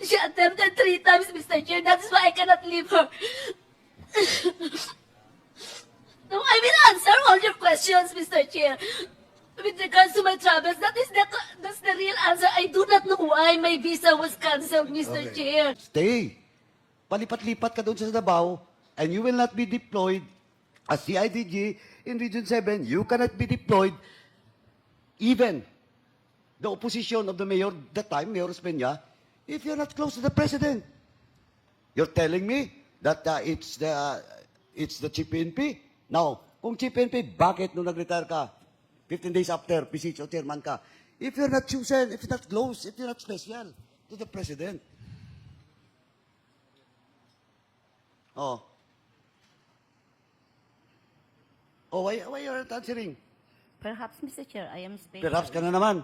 She attempted 3 times, Mr. Chair. That's why I cannot leave her. No, I will answer all your questions, Mr. Chair. With regards to my travels, that's the real answer. I do not know why my visa was cancelled, Mr. Okay. Chair. Stay. Palipat-lipat ka doon sa Davao and you will not be deployed as CIDG in Region 7. You cannot be deployed. Even the opposition of the mayor, that time, Mayor Peña, if you're not close to the president. You're telling me that it's the Chief PNP? Now, kung Chief PNP, bakit nung nag-retire ka? 15 days after, PCHO chairman ka. If you're not chosen, if you're not close, if you're not special to the president. Oh. Oh, why you're not answering? Perhaps, Mr. Chair, I am special. Perhaps ka na naman.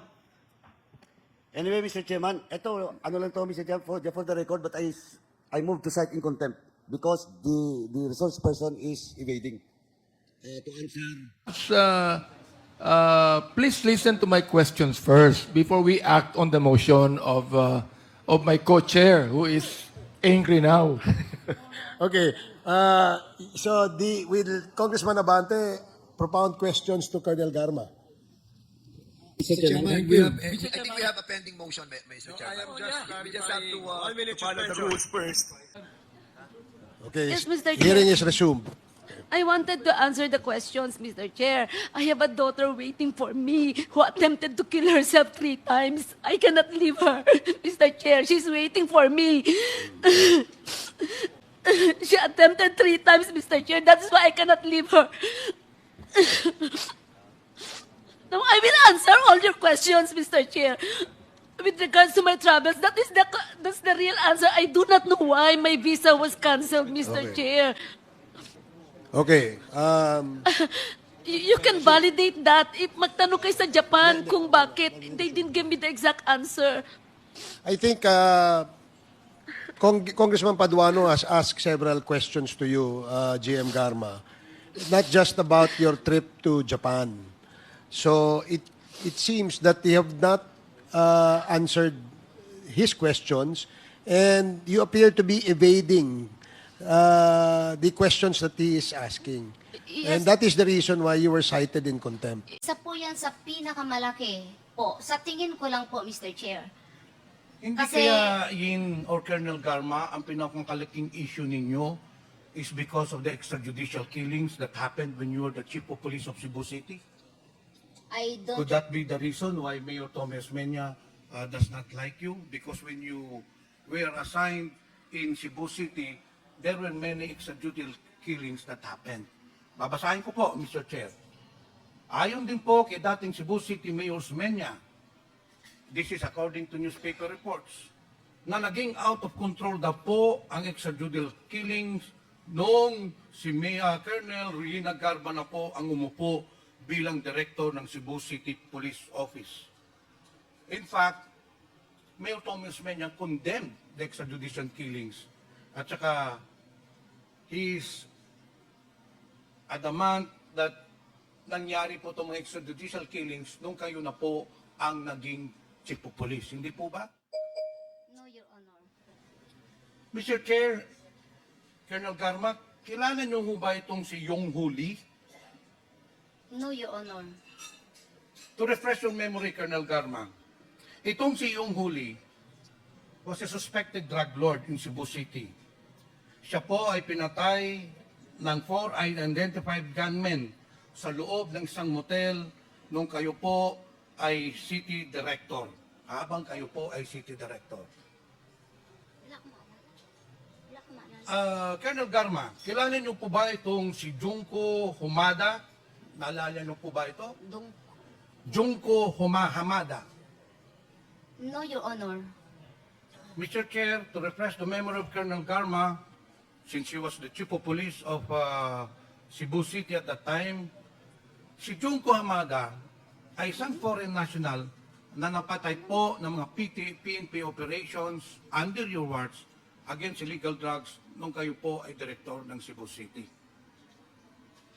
Anyway, Mr. Chairman, ito, ano lang to, Mr. Chairman, for the record, but I moved to cite in contempt because the resource person is evading. To answer. Please listen to my questions first before we act on the motion of my co-chair who is angry now. Okay. So will Congressman Abante propound questions to Colonel Garma? Mr. Chairman, I think we have a pending motion, Mr. Chairman. We just have to follow the rules first. Okay. Yes, Mr. Chair. Hearing is resumed. I wanted to answer the questions, Mr. Chair. I have a daughter waiting for me who attempted to kill herself 3 times. I cannot leave her, Mr. Chair. She's waiting for me. She attempted 3 times, Mr. Chair. That's why I cannot leave her. No, I will answer all your questions, Mr. Chair. With regards to my travels, that's the real answer. I do not know why my visa was cancelled, Mr. Okay. Chair. Okay. You can validate that if magtanong kayo sa Japan kung bakit. They didn't give me the exact answer. I think Congressman Paduano has asked several questions to you, GM Garma, not just about your trip to Japan. So it seems that you have not answered his questions, and you appear to be evading the questions that he is asking. Yes. And that is the reason why you were cited in contempt. Isa po yan sa pinakamalaki po. Sa tingin ko lang po, Mr. Chair. Hindi Kasi- kaya Yin or Colonel Garma, ang pinakakalaking issue ninyo is because of the extrajudicial killings that happened when you were the Chief of Police of Cebu City? I don't... Could that be the reason why Mayor Thomas Mena does not like you? Because when you were assigned in Cebu City, there were many extrajudicial killings that happened. Babasahin ko po, Mr. Chair. Ayon din po kay dating Cebu City Mayor Mena, this is according to newspaper reports, na naging out of control daw po ang extrajudicial killings noong si Colonel Rina Garba na po ang umupo bilang director ng Cebu City Police Office. In fact, Mayor Thomas Mena condemned the extrajudicial killings at saka he is adamant that nangyari po itong mga extrajudicial killings nung kayo na po ang naging Chief of Police. Hindi po ba? No, Your Honor. Mr. Chair, Colonel Garma, kilala niyo ho ba itong si Yong Ho Lee? No, Your Honor. To refresh your memory, Colonel Garma, itong si Yong Ho Lee was a suspected drug lord in Cebu City. Siya po ay pinatay ng 4 unidentified gunmen sa loob ng isang motel nung kayo po ay city director. Habang kayo po ay city director. Colonel Garma, kilala niyo po ba itong si Junko Humada? Naalala niyo po ba ito? Junko Hamada. No, Your Honor. Mr. Chair, to refresh the memory of Colonel Garma, since he was the Chief of Police of Cebu City at that time, si Junko Hamada ay isang foreign national na napatay po ng mga PNP operations under your watch against illegal drugs nung kayo po ay direktor ng Cebu City.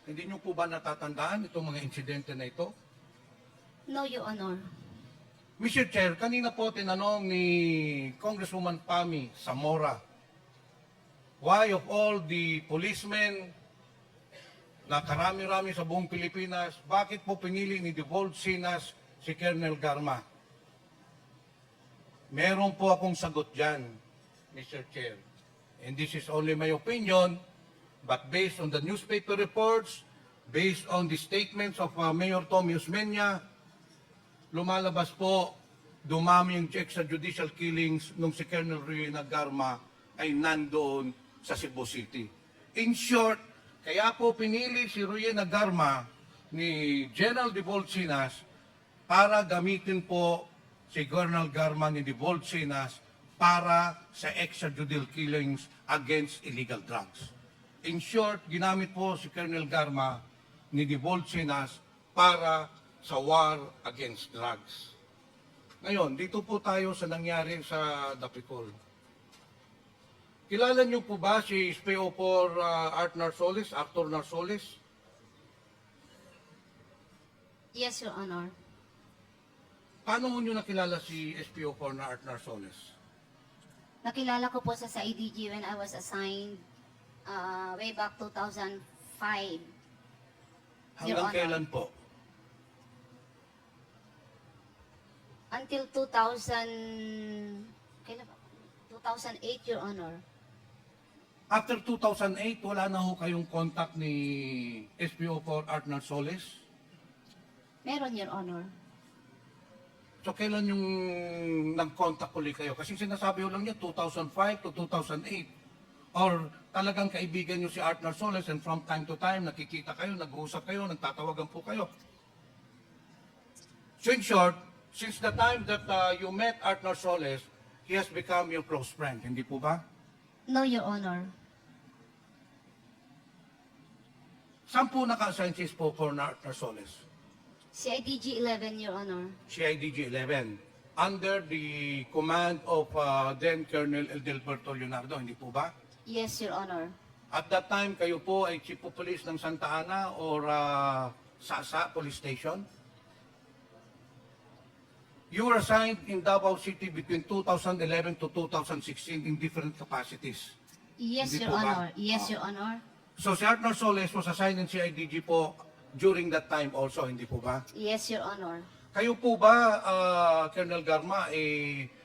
Hindi niyo po ba natatandaan itong mga insidente na ito? No, Your Honor. Mr. Chair, kanina po tinanong ni Congresswoman Pami Zamora, why of all the policemen na karami-rami sa buong Pilipinas, bakit po pinili ni Devolve Sinas si Colonel Garma? Meron po akong sagot dyan, Mr. Chair. And this is only my opinion, but based on the newspaper reports, based on the statements of Mayor Tommy Osmeña, lumalabas po, dumami yung extrajudicial killings nung si Colonel Ruyena Garma ay nandoon sa Cebu City. In short, kaya po pinili si Ruyena Garma ni General Devolve Sinas para gamitin po si Colonel Garma ni Devolve Sinas para sa extrajudicial killings against illegal drugs. In short, ginamit po si Colonel Garma ni Devolve Sinas para sa war against drugs. Ngayon, dito po tayo sa nangyari sa Dapicol. Kilala niyo po ba si SPO4 Arthur Narsoles? Yes, Your Honor. Paano mo niyo nakilala si SPO4 na Arthur Narsoles? Nakilala ko po sa IDG when I was assigned way back 2005. Your Hanggang Honor. kailan po? Until 2008, Your Honor. After 2008, wala na ho kayong contact ni SPO4 Arthur Narsoles? Meron, Your Honor. So kailan yung nag-contact ulit kayo? Kasi sinasabi ko lang niya 2005 to 2008. Or talagang kaibigan niyo si Arthur Narsoles and from time to time nakikita kayo, nag-uusap kayo, nagtatawagan po kayo. So in short, since the time that you met Arthur Narsoles, he has become your close friend, hindi po ba? No, Your Honor. Saan po naka-assign si SPO4 na Arthur Narsoles? CIDG 11, Your Honor. CIDG 11, under the command of then Colonel Edelberto Leonardo, hindi po ba? Yes, Your Honor. At that time, kayo po ay Chief of Police ng Santa Ana or Sasa Police Station? You were assigned in Davao City between 2011 to 2016 in different capacities. Yes, Hindi Your po ba? Honor. Yes, Your Honor. So si Arthur Narsoles was assigned in CIDG po during that time also, hindi po ba? Yes, Your Honor. Kayo po ba, Colonel Garma,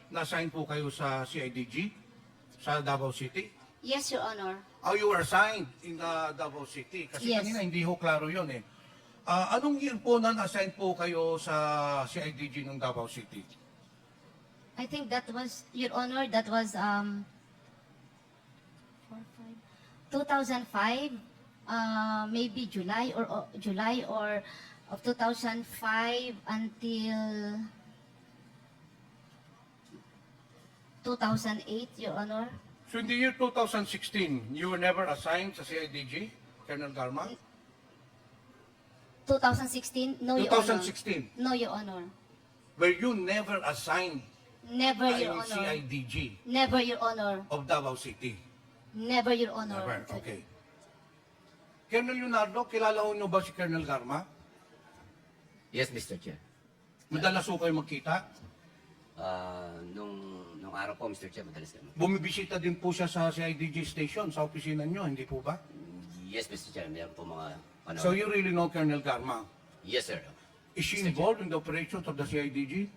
na-assign po kayo sa CIDG sa Davao City? Yes, Your Honor. Oh, you were assigned in Davao City. Kasi Yes. kanina hindi ho klaro yun eh. Anong year po na-assign po kayo sa CIDG ng Davao City? I think that was, Your Honor, that was 2005, maybe July or of 2005 until 2008, Your Honor. So in the year 2016, you were never assigned sa CIDG, Colonel Garma? 2016? No, Your Honor. 2016, No, Your Honor. were you never assigned Never, Your ay Honor. CIDG Never, Your Honor. of Davao City? Never, Your Honor. Never, okay. Colonel Leonardo, kilala ho niyo ba si Colonel Garma? Yes, Mr. Chair. Madalas ho kayo magkita? Nung araw po, Mr. Chair, madalas kami. Bumibisita din po siya sa CIDG station, sa opisina niyo, hindi po ba? Yes, Mr. Chair, meron po mga panahon. So you really know Colonel Garma? Yes, sir. Is she involved in the operations of the CIDG?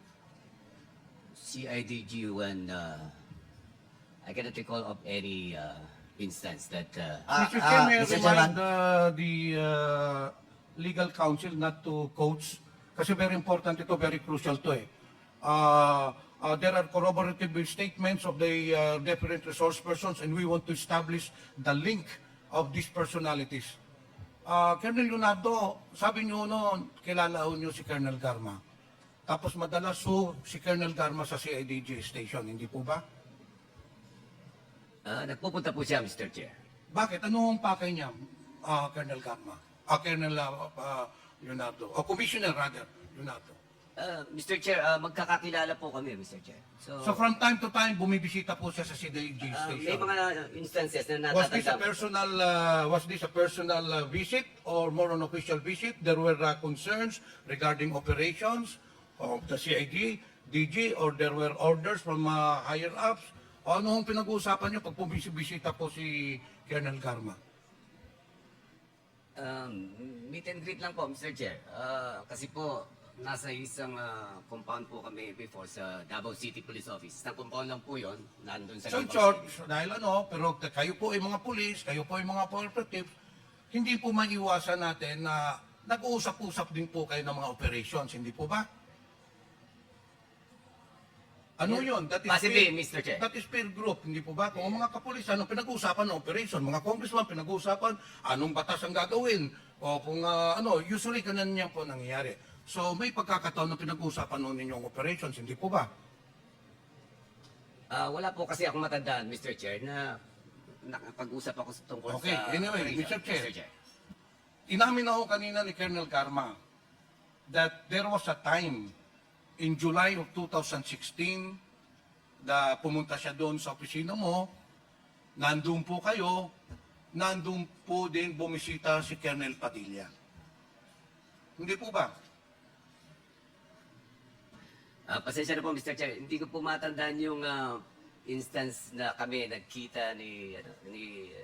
CIDG when I cannot recall of any instance that Mr. Chair, may I Mr. remind Chairman. the legal counsel not to quotes kasi very important ito, very crucial to eh. There are corroborative statements of the different resource persons and we want to establish the link of these personalities. Colonel Leonardo, sabi niyo noon, kilala ho niyo si Colonel Garma. Tapos madalas ho si Colonel Garma sa CIDG station, hindi po ba? nagpupunta po siya, Mr. Chair. Bakit? Ano ang pakay niya, Colonel Garma? Colonel Leonardo. O Commissioner rather, Leonardo. Mr. Chair, magkakakilala po kami, Mr. Chair. So from time to time, bumibisita po siya sa CIDG station. May mga instances na Was this a natatanda. personal visit or more an official visit? There were concerns regarding operations of the CID DG or there were orders from higher ups? O ano hong pinag-uusapan nyo pag bumisibisita po si Colonel Garma? Meet and greet lang po, Mr. Chair. Kasi po, nasa isang compound po kami before sa Davao City Police Office. Isang compound lang po yun, nandun sa So, Davao short, City. dahil pero kayo po ay mga pulis, kayo po ay mga operatives, hindi po maiwasan natin na nag-uusap-usap din po kayo ng mga operations, hindi po ba? Ano yun? That is Possibly, Mr. Chair. That is peer group, hindi po ba? Kung ang mga kapulisan, anong pinag-uusapan ng operation, mga congressman, pinag-uusapan, anong batas ang gagawin, o kung usually ganun niya po nangyayari. So, may pagkakataon na pinag-uusapan nun ninyong operations, hindi po ba? Wala po kasi akong matandaan, Mr. Chair, na nakapag-usap ako tungkol Okay, sa... anyway, operation, Mr. Chair. Inamin ako kanina ni Colonel Garma that there was a time in July of 2016 na pumunta siya doon sa opisina mo, nandun po kayo, nandun po din bumisita si Colonel Padilla. Hindi po ba? Pasensya na po, Mr. Chair. Hindi ko po matandaan yung instance na kami nagkita ni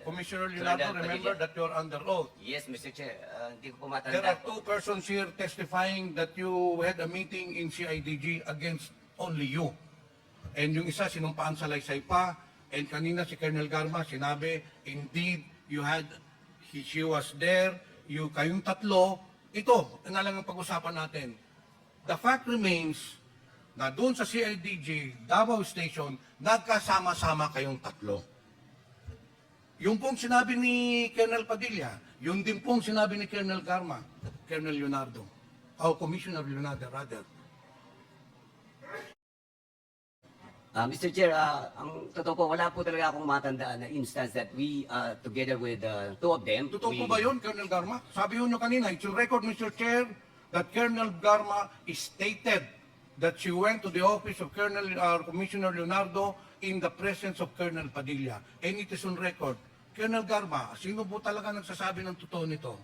Commissioner Leonardo, Colonel remember Padilla. that you're under oath. Yes, Mr. Chair. Hindi ko po There matandaan are two persons here testifying that you had a meeting in CIDG against only you. And yung isa sinumpaan sa laysay pa, and kanina si Colonel Garma sinabi, indeed, she was there, kayong tatlo, ito, na lang ang pag-usapan natin. The fact remains na doon sa CIDG, Davao Station, nagkasama-sama kayong tatlo. Yung pong sinabi ni Colonel Padilla, yun din pong sinabi ni Colonel Garma, Colonel Leonardo, o Commissioner Leonardo rather. Mr. Chair, ang totoo po, wala po talaga akong matandaan na instance that we, together with two of them, Totoo po ba yun, Colonel Garma? Sabi nyo kanina, it's your record, Mr. Chair, that Colonel Garma stated that she went to the office of Commissioner Leonardo in the presence of Colonel Padilla. And it is on record. Colonel Garma, sino po talaga nagsasabi ng totoo nito?